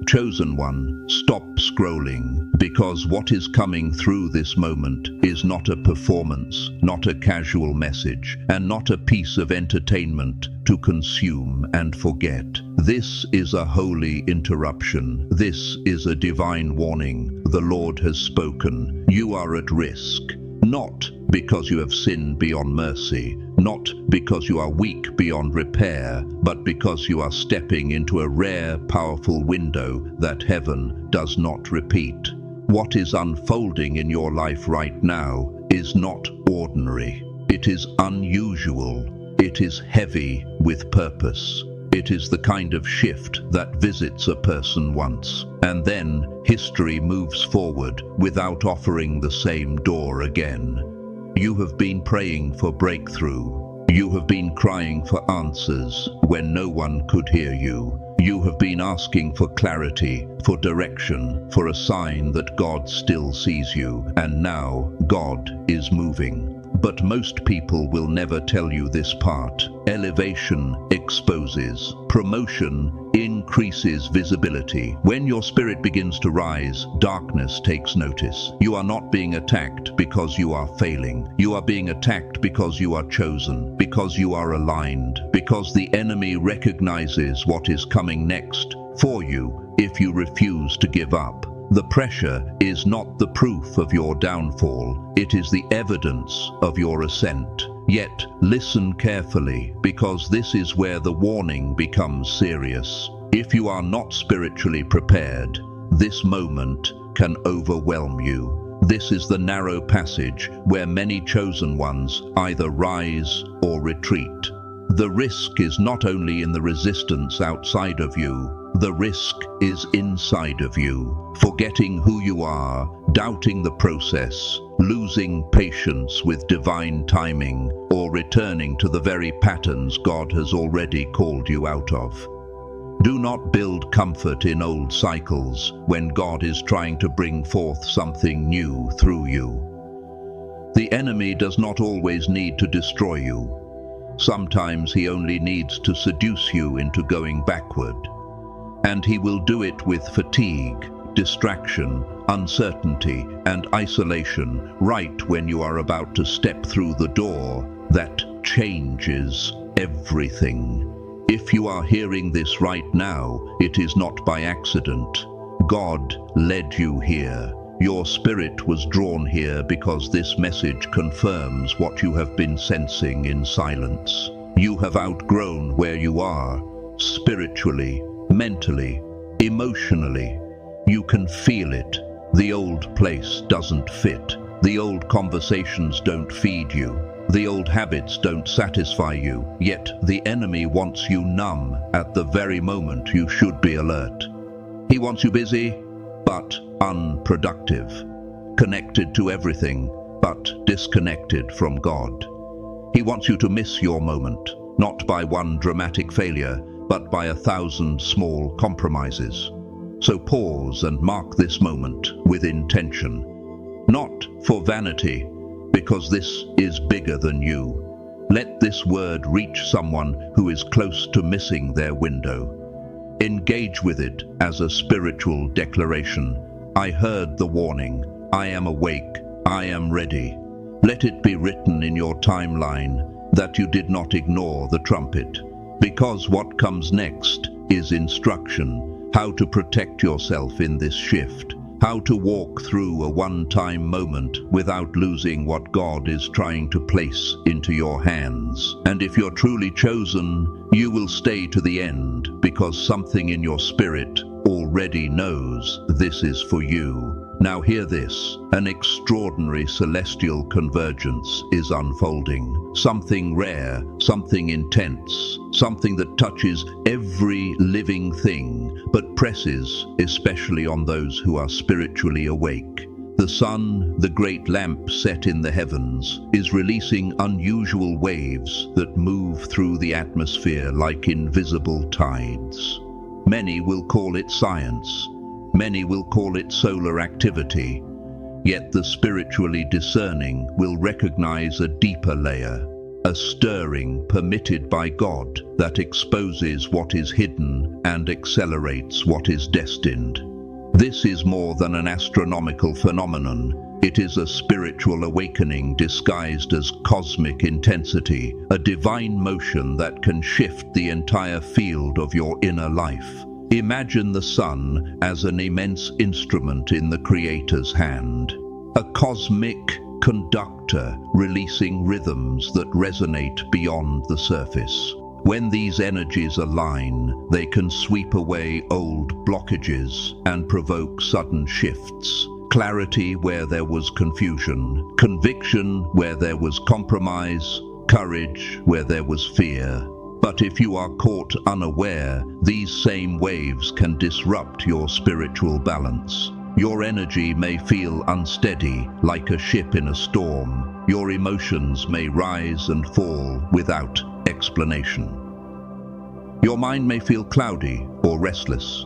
Chosen one, stop scrolling, because what is coming through this moment is not a performance, not a casual message, and not a piece of entertainment to consume and forget. This is a holy interruption. This is a divine warning. The Lord has spoken. You are at risk. Not because you have sinned beyond mercy, not because you are weak beyond repair, but because you are stepping into a rare, powerful window that heaven does not repeat. What is unfolding in your life right now is not ordinary. It is unusual. It is heavy with purpose. It is the kind of shift that visits a person once, and then history moves forward without offering the same door again. You have been praying for breakthrough. You have been crying for answers when no one could hear you. You have been asking for clarity, for direction, for a sign that God still sees you, and now God is moving. But most people will never tell you this part. Elevation exposes. Promotion increases visibility. When your spirit begins to rise, darkness takes notice. You are not being attacked because you are failing. You are being attacked because you are chosen, because you are aligned, because the enemy recognizes what is coming next for you if you refuse to give up. The pressure is not the proof of your downfall, it is the evidence of your ascent. Yet, listen carefully, because this is where the warning becomes serious. If you are not spiritually prepared, this moment can overwhelm you. This is the narrow passage where many chosen ones either rise or retreat. The risk is not only in the resistance outside of you, the risk is inside of you. Forgetting who you are, doubting the process, losing patience with divine timing, or returning to the very patterns God has already called you out of. Do not build comfort in old cycles when God is trying to bring forth something new through you. The enemy does not always need to destroy you. Sometimes he only needs to seduce you into going backward. And he will do it with fatigue, distraction, uncertainty, and isolation right when you are about to step through the door that changes everything. If you are hearing this right now, it is not by accident. God led you here. Your spirit was drawn here because this message confirms what you have been sensing in silence. You have outgrown where you are, spiritually, mentally, emotionally. You can feel it. The old place doesn't fit. The old conversations don't feed you. The old habits don't satisfy you. Yet the enemy wants you numb at the very moment you should be alert. He wants you busy, but unproductive, connected to everything, but disconnected from God. He wants you to miss your moment, not by one dramatic failure, but by 1,000 small compromises. So pause and mark this moment with intention. Not for vanity, because this is bigger than you. Let this word reach someone who is close to missing their window. Engage with it as a spiritual declaration. I heard the warning. I am awake. I am ready. Let it be written in your timeline that you did not ignore the trumpet. Because what comes next is instruction, how to protect yourself in this shift, how to walk through a one-time moment without losing what God is trying to place into your hands. And if you're truly chosen, you will stay to the end because something in your spirit already knows this is for you. Now hear this, an extraordinary celestial convergence is unfolding. Something rare, something intense, something that touches every living thing, but presses especially on those who are spiritually awake. The sun, the great lamp set in the heavens, is releasing unusual waves that move through the atmosphere like invisible tides. Many will call it science. Many will call it solar activity, yet the spiritually discerning will recognize a deeper layer, a stirring permitted by God that exposes what is hidden and accelerates what is destined. This is more than an astronomical phenomenon. It is a spiritual awakening disguised as cosmic intensity, a divine motion that can shift the entire field of your inner life. Imagine the sun as an immense instrument in the Creator's hand, a cosmic conductor releasing rhythms that resonate beyond the surface. When these energies align, they can sweep away old blockages and provoke sudden shifts. Clarity where there was confusion, conviction where there was compromise, courage where there was fear. But if you are caught unaware, these same waves can disrupt your spiritual balance. Your energy may feel unsteady, like a ship in a storm. Your emotions may rise and fall without explanation. Your mind may feel cloudy or restless.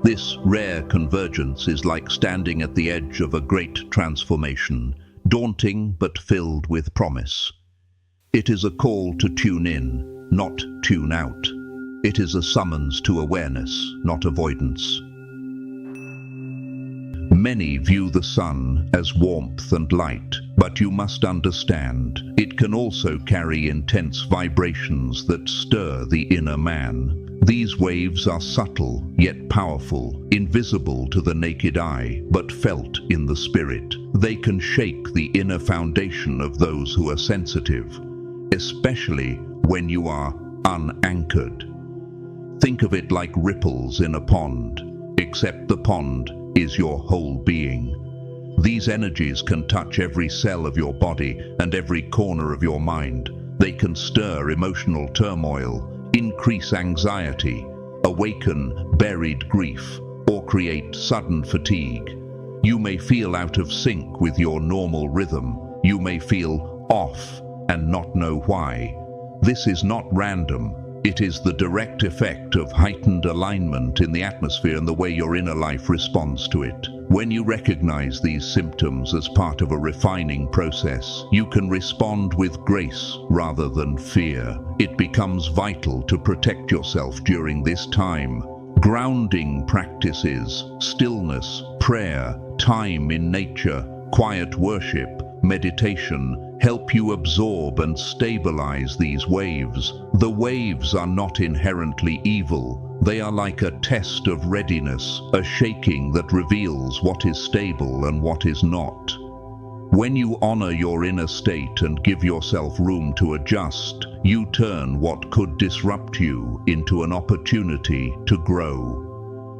This rare convergence is like standing at the edge of a great transformation, daunting but filled with promise. It is a call to tune in, not tune out. It is a summons to awareness, not avoidance. Many view the sun as warmth and light, but you must understand, it can also carry intense vibrations that stir the inner man. These waves are subtle, yet powerful, invisible to the naked eye, but felt in the spirit. They can shake the inner foundation of those who are sensitive, especially when you are unanchored. Think of it like ripples in a pond, except the pond is your whole being. These energies can touch every cell of your body and every corner of your mind. They can stir emotional turmoil, increase anxiety, awaken buried grief, or create sudden fatigue. You may feel out of sync with your normal rhythm. You may feel off and not know why. This is not random. It is the direct effect of heightened alignment in the atmosphere and the way your inner life responds to it. When you recognize these symptoms as part of a refining process, you can respond with grace rather than fear. It becomes vital to protect yourself during this time. Grounding practices, stillness, prayer, time in nature, quiet worship, meditation, help you absorb and stabilize these waves. The waves are not inherently evil. They are like a test of readiness, a shaking that reveals what is stable and what is not. When you honor your inner state and give yourself room to adjust, you turn what could disrupt you into an opportunity to grow.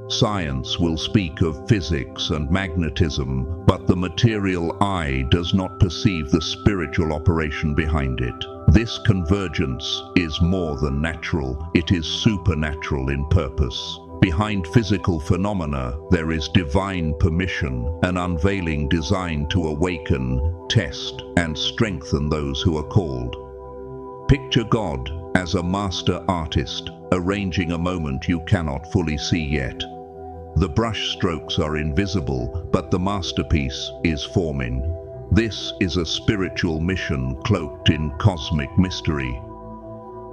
Science will speak of physics and magnetism, but the material eye does not perceive the spiritual operation behind it. This convergence is more than natural, it is supernatural in purpose. Behind physical phenomena, there is divine permission, an unveiling designed to awaken, test, and strengthen those who are called. Picture God as a master artist, arranging a moment you cannot fully see yet. The brush strokes are invisible, but the masterpiece is forming. This is a spiritual mission cloaked in cosmic mystery.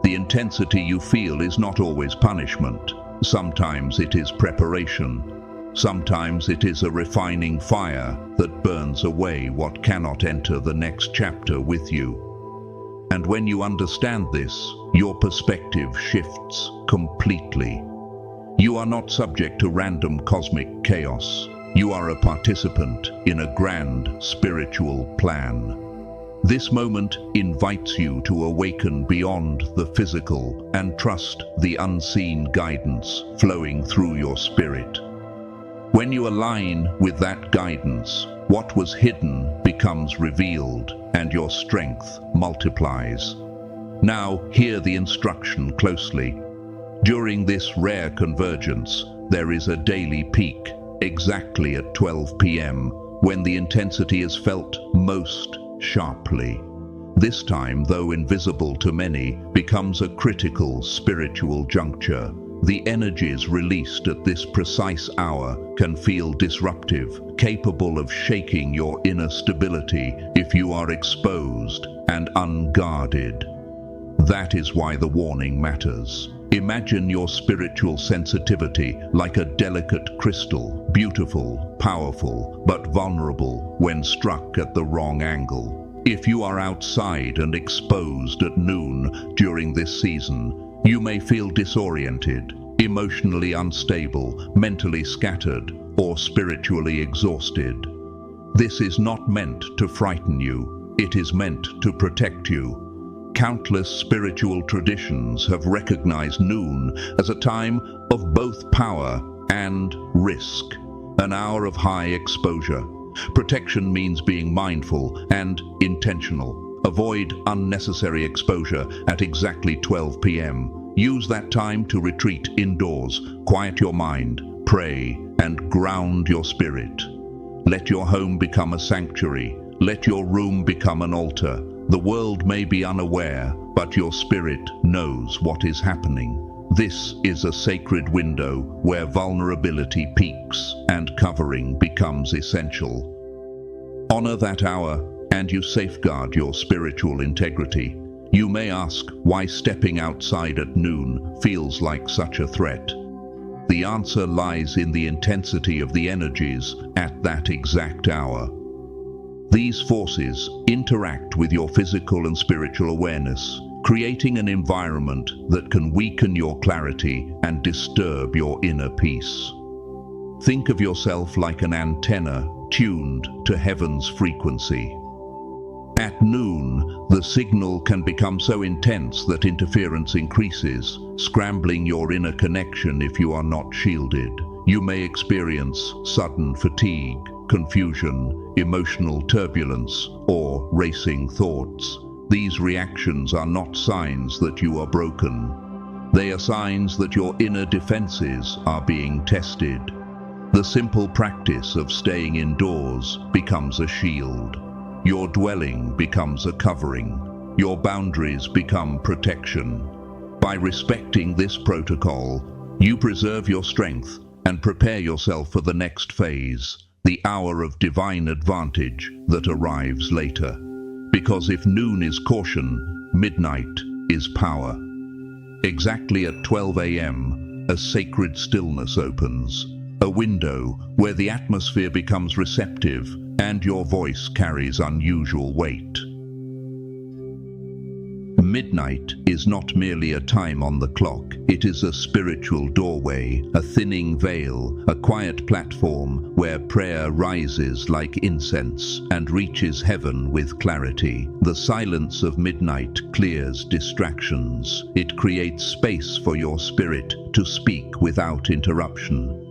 The intensity you feel is not always punishment. Sometimes it is preparation. Sometimes it is a refining fire that burns away what cannot enter the next chapter with you. And when you understand this, your perspective shifts completely. You are not subject to random cosmic chaos. You are a participant in a grand spiritual plan. This moment invites you to awaken beyond the physical and trust the unseen guidance flowing through your spirit. When you align with that guidance, what was hidden becomes revealed and your strength multiplies. Now, hear the instruction closely. During this rare convergence, there is a daily peak, exactly at 12 p.m., when the intensity is felt most sharply. This time, though invisible to many, becomes a critical spiritual juncture. The energies released at this precise hour can feel disruptive, capable of shaking your inner stability if you are exposed and unguarded. That is why the warning matters. Imagine your spiritual sensitivity like a delicate crystal, beautiful, powerful, but vulnerable when struck at the wrong angle. If you are outside and exposed at noon during this season, you may feel disoriented, emotionally unstable, mentally scattered, or spiritually exhausted. This is not meant to frighten you, it is meant to protect you. Countless spiritual traditions have recognized noon as a time of both power and risk, an hour of high exposure. Protection means being mindful and intentional. Avoid unnecessary exposure at exactly 12 p.m. Use that time to retreat indoors, quiet your mind, pray, and ground your spirit. Let your home become a sanctuary. Let your room become an altar. The world may be unaware, but your spirit knows what is happening. This is a sacred window where vulnerability peaks and covering becomes essential. Honor that hour, and you safeguard your spiritual integrity. You may ask why stepping outside at noon feels like such a threat. The answer lies in the intensity of the energies at that exact hour. These forces interact with your physical and spiritual awareness, creating an environment that can weaken your clarity and disturb your inner peace. Think of yourself like an antenna tuned to heaven's frequency. At noon, the signal can become so intense that interference increases, scrambling your inner connection if you are not shielded. You may experience sudden fatigue, confusion, emotional turbulence, or racing thoughts. These reactions are not signs that you are broken. They are signs that your inner defenses are being tested. The simple practice of staying indoors becomes a shield. Your dwelling becomes a covering. Your boundaries become protection. By respecting this protocol, you preserve your strength and prepare yourself for the next phase, the hour of divine advantage that arrives later. Because if noon is caution, midnight is power. Exactly at 12 a.m., a sacred stillness opens, a window where the atmosphere becomes receptive and your voice carries unusual weight. Midnight is not merely a time on the clock, it is a spiritual doorway, a thinning veil, a quiet platform where prayer rises like incense and reaches heaven with clarity. The silence of midnight clears distractions. It creates space for your spirit to speak without interruption.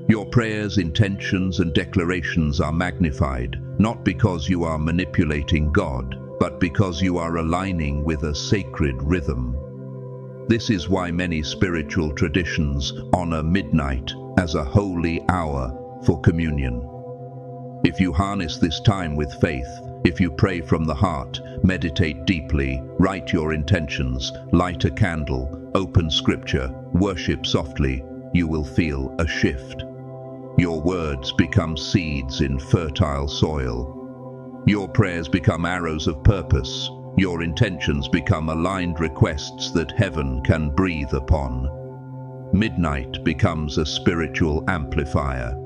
Your prayers, intentions, and declarations are magnified, not because you are manipulating God, but because you are aligning with a sacred rhythm. This is why many spiritual traditions honor midnight as a holy hour for communion. If you harness this time with faith, if you pray from the heart, meditate deeply, write your intentions, light a candle, open scripture, worship softly, you will feel a shift. Your words become seeds in fertile soil. Your prayers become arrows of purpose. Your intentions become aligned requests that heaven can breathe upon. Midnight becomes a spiritual amplifier.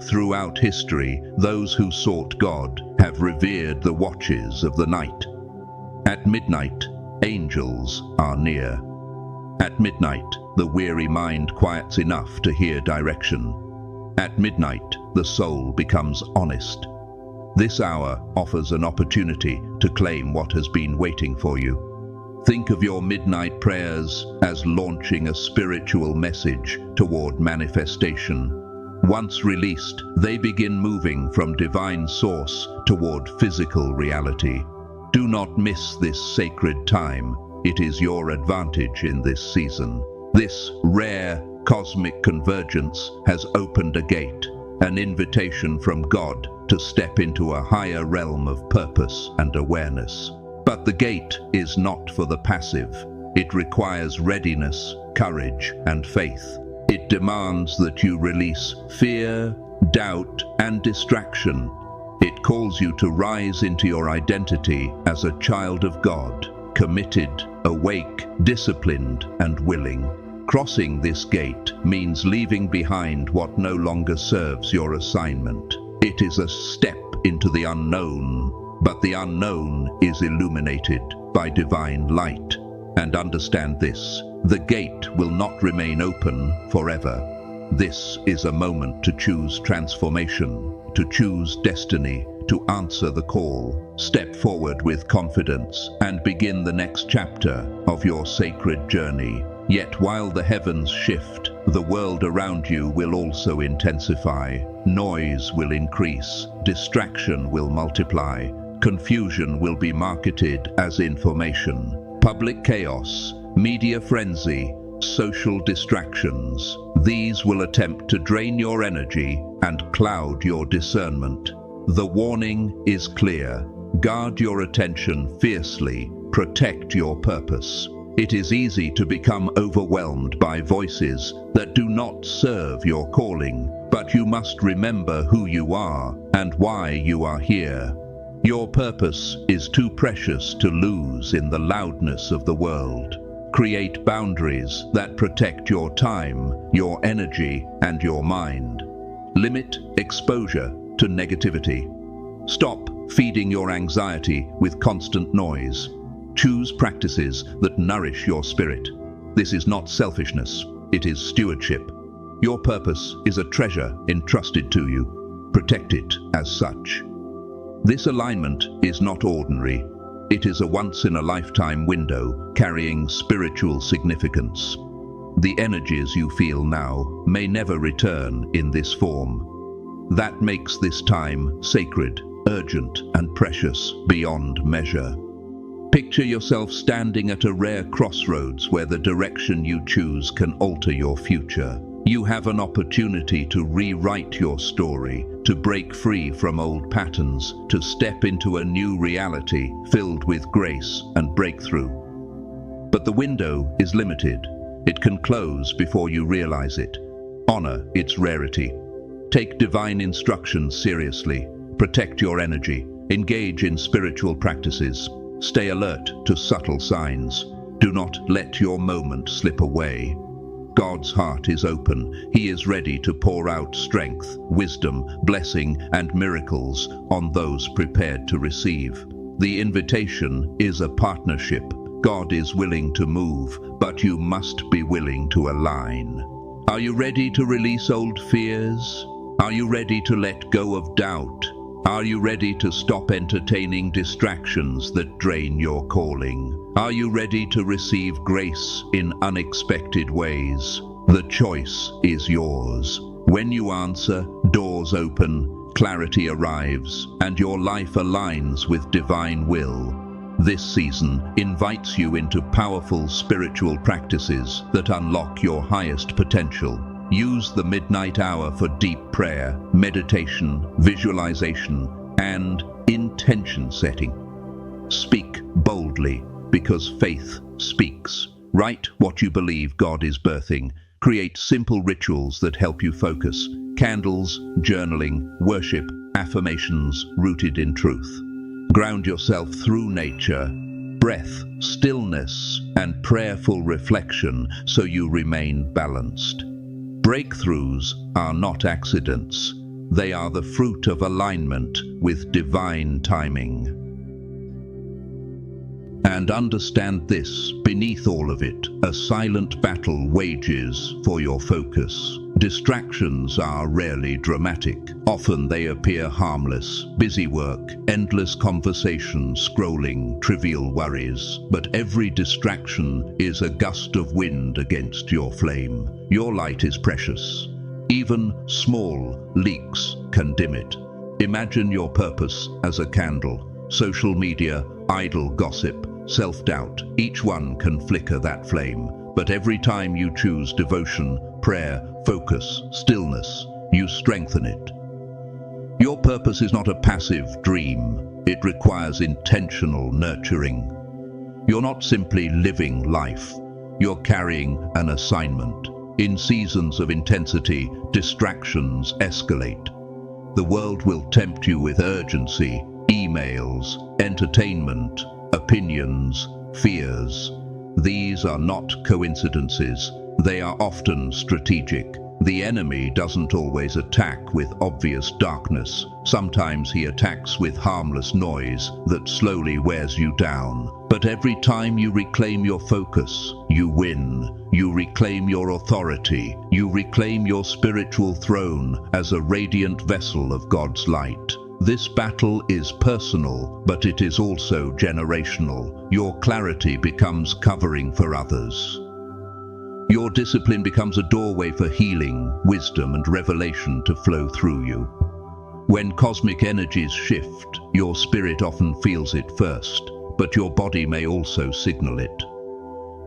Throughout history, those who sought God have revered the watches of the night. At midnight, angels are near. At midnight, the weary mind quiets enough to hear direction. At midnight, the soul becomes honest. This hour offers an opportunity to claim what has been waiting for you. Think of your midnight prayers as launching a spiritual message toward manifestation. Once released, they begin moving from divine source toward physical reality. Do not miss this sacred time. It is your advantage in this season. This rare cosmic convergence has opened a gate, an invitation from God to step into a higher realm of purpose and awareness. But the gate is not for the passive. It requires readiness, courage, and faith. It demands that you release fear, doubt, and distraction. It calls you to rise into your identity as a child of God, committed awake, disciplined, and willing. Crossing this gate means leaving behind what no longer serves your assignment. It is a step into the unknown, but the unknown is illuminated by divine light. And understand this, the gate will not remain open forever. This is a moment to choose transformation, to choose destiny, to answer the call. Step forward with confidence and begin the next chapter of your sacred journey. Yet while the heavens shift, the world around you will also intensify. Noise will increase, distraction will multiply, confusion will be marketed as information. Public chaos, media frenzy, social distractions, these will attempt to drain your energy and cloud your discernment. The warning is clear. Guard your attention fiercely, protect your purpose. It is easy to become overwhelmed by voices that do not serve your calling, but you must remember who you are and why you are here. Your purpose is too precious to lose in the loudness of the world. Create boundaries that protect your time, your energy, and your mind. Limit exposure to negativity. Stop feeding your anxiety with constant noise. Choose practices that nourish your spirit. This is not selfishness, it is stewardship. Your purpose is a treasure entrusted to you. Protect it as such. This alignment is not ordinary. It is a once-in-a-lifetime window carrying spiritual significance. The energies you feel now may never return in this form. That makes this time sacred, urgent, and precious beyond measure. Picture yourself standing at a rare crossroads where the direction you choose can alter your future. You have an opportunity to rewrite your story, to break free from old patterns, to step into a new reality filled with grace and breakthrough. But the window is limited. It can close before you realize it. Honor its rarity. Take divine instructions seriously. Protect your energy. Engage in spiritual practices. Stay alert to subtle signs. Do not let your moment slip away. God's heart is open. He is ready to pour out strength, wisdom, blessing, and miracles on those prepared to receive. The invitation is a partnership. God is willing to move, but you must be willing to align. Are you ready to release old fears? Are you ready to let go of doubt? Are you ready to stop entertaining distractions that drain your calling? Are you ready to receive grace in unexpected ways? The choice is yours. When you answer, doors open, clarity arrives, and your life aligns with divine will. This season invites you into powerful spiritual practices that unlock your highest potential. Use the midnight hour for deep prayer, meditation, visualization, and intention setting. Speak boldly, because faith speaks. Write what you believe God is birthing. Create simple rituals that help you focus. Candles, journaling, worship, affirmations rooted in truth. Ground yourself through nature, breath, stillness, and prayerful reflection so you remain balanced. Breakthroughs are not accidents. They are the fruit of alignment with divine timing. And understand this, beneath all of it, a silent battle wages for your focus. Distractions are rarely dramatic. Often they appear harmless. Busy work, endless conversations, scrolling, trivial worries. But every distraction is a gust of wind against your flame. Your light is precious. Even small leaks can dim it. Imagine your purpose as a candle. Social media, idle gossip, self-doubt, each one can flicker that flame. But every time you choose devotion, prayer, focus, stillness, you strengthen it. Your purpose is not a passive dream. It requires intentional nurturing. You're not simply living life. You're carrying an assignment. In seasons of intensity, distractions escalate. The world will tempt you with urgency, emails, entertainment, opinions, fears. These are not coincidences. They are often strategic. The enemy doesn't always attack with obvious darkness. Sometimes he attacks with harmless noise that slowly wears you down. But every time you reclaim your focus, you win. You reclaim your authority. You reclaim your spiritual throne as a radiant vessel of God's light. This battle is personal, but it is also generational. Your clarity becomes covering for others. Your discipline becomes a doorway for healing, wisdom, and revelation to flow through you. When cosmic energies shift, your spirit often feels it first, but your body may also signal it.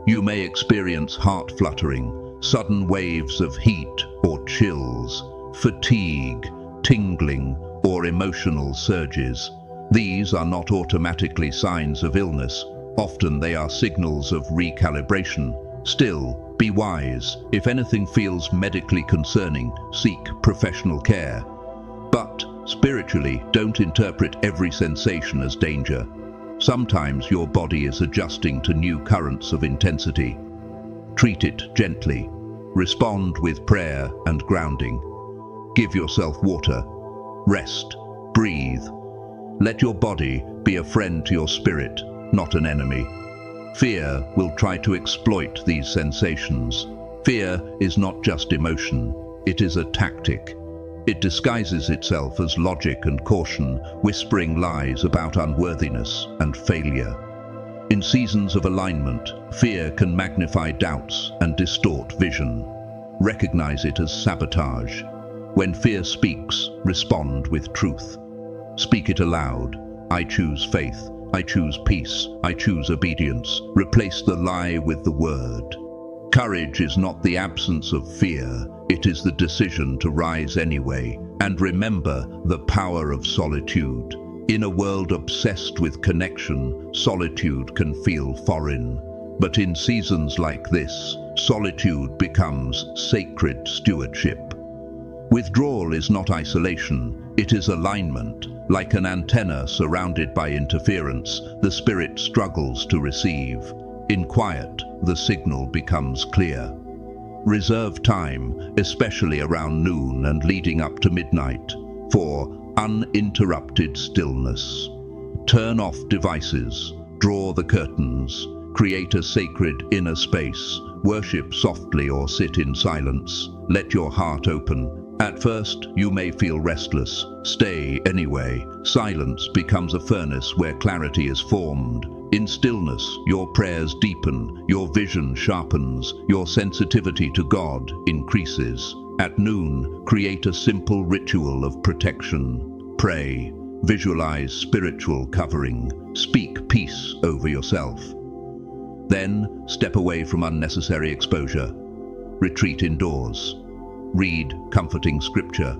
You may experience heart fluttering, sudden waves of heat or chills, fatigue, tingling, or emotional surges. These are not automatically signs of illness. Often they are signals of recalibration. Still, be wise. If anything feels medically concerning, seek professional care. But spiritually, don't interpret every sensation as danger. Sometimes your body is adjusting to new currents of intensity. Treat it gently. Respond with prayer and grounding. Give yourself water. Rest. Breathe. Let your body be a friend to your spirit, not an enemy. Fear will try to exploit these sensations. Fear is not just emotion, it is a tactic. It disguises itself as logic and caution, whispering lies about unworthiness and failure. In seasons of alignment, fear can magnify doubts and distort vision. Recognize it as sabotage. When fear speaks, respond with truth. Speak it aloud. I choose faith. I choose peace. I choose obedience. Replace the lie with the word. Courage is not the absence of fear. It is the decision to rise anyway. And remember the power of solitude. In a world obsessed with connection, solitude can feel foreign. But in seasons like this, solitude becomes sacred stewardship. Withdrawal is not isolation, it is alignment. Like an antenna surrounded by interference, the spirit struggles to receive. In quiet, the signal becomes clear. Reserve time, especially around noon and leading up to midnight, for uninterrupted stillness. Turn off devices, draw the curtains, create a sacred inner space, worship softly or sit in silence. Let your heart open. At first, you may feel restless. Stay anyway. Silence becomes a furnace where clarity is formed. In stillness, your prayers deepen, your vision sharpens, your sensitivity to God increases. At noon, create a simple ritual of protection. Pray. Visualize spiritual covering. Speak peace over yourself. Then, step away from unnecessary exposure. Retreat indoors. Read comforting scripture.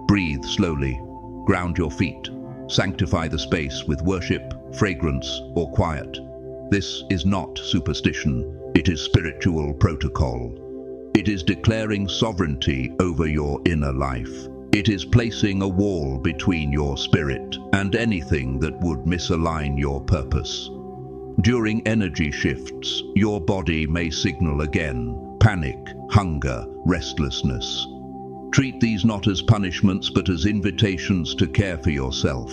Breathe slowly. Ground your feet. Sanctify the space with worship, fragrance, or quiet. This is not superstition. It is spiritual protocol. It is declaring sovereignty over your inner life. It is placing a wall between your spirit and anything that would misalign your purpose. During energy shifts, your body may signal again. Panic, hunger, restlessness. Treat these not as punishments but as invitations to care for yourself.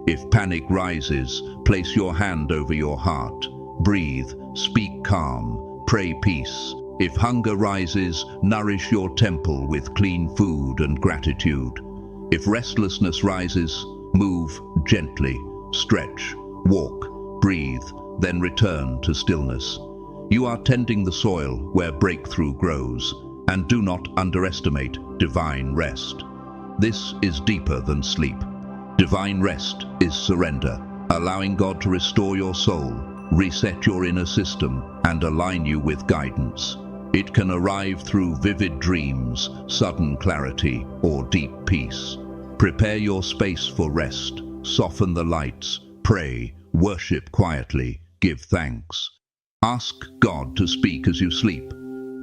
If panic rises, place your hand over your heart. Breathe, speak calm, pray peace. If hunger rises, nourish your temple with clean food and gratitude. If restlessness rises, move gently, stretch, walk, breathe, then return to stillness. You are tending the soil where breakthrough grows, and do not underestimate divine rest. This is deeper than sleep. Divine rest is surrender, allowing God to restore your soul, reset your inner system, and align you with guidance. It can arrive through vivid dreams, sudden clarity, or deep peace. Prepare your space for rest, soften the lights, pray, worship quietly, give thanks. Ask God to speak as you sleep.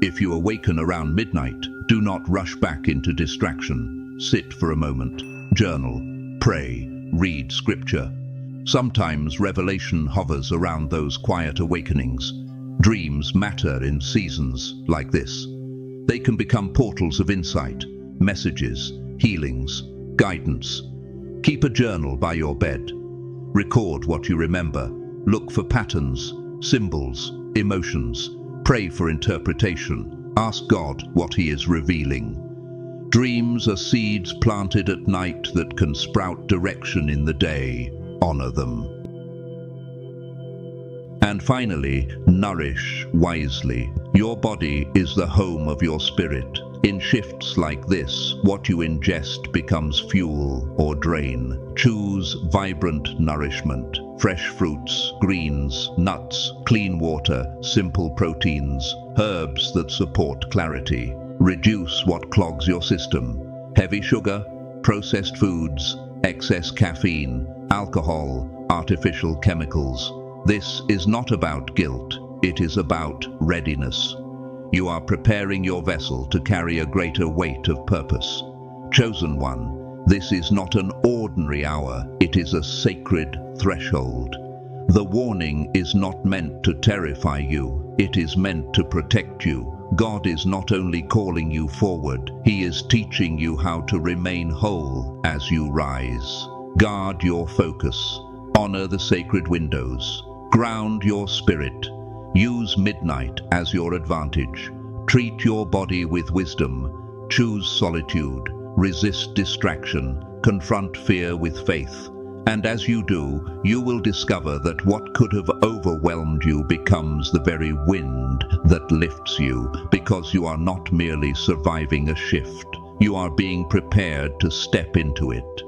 If you awaken around midnight, do not rush back into distraction. Sit for a moment, journal, pray, read scripture. Sometimes revelation hovers around those quiet awakenings. Dreams matter in seasons like this. They can become portals of insight, messages, healings, guidance. Keep a journal by your bed. Record what you remember. Look for patterns, symbols, emotions. Pray for interpretation. Ask God what He is revealing. Dreams are seeds planted at night that can sprout direction in the day. Honor them. And finally, nourish wisely. Your body is the home of your spirit. In shifts like this, what you ingest becomes fuel or drain. Choose vibrant nourishment. Fresh fruits, greens, nuts, clean water, simple proteins, herbs that support clarity. Reduce what clogs your system. Heavy sugar, processed foods, excess caffeine, alcohol, artificial chemicals. This is not about guilt, it is about readiness. You are preparing your vessel to carry a greater weight of purpose. Chosen one, this is not an ordinary hour, it is a sacred threshold. The warning is not meant to terrify you, it is meant to protect you. God is not only calling you forward, He is teaching you how to remain whole as you rise. Guard your focus. Honor the sacred windows. Ground your spirit. Use midnight as your advantage. Treat your body with wisdom. Choose solitude. Resist distraction. Confront fear with faith. And as you do, you will discover that what could have overwhelmed you becomes the very wind that lifts you, because you are not merely surviving a shift. You are being prepared to step into it.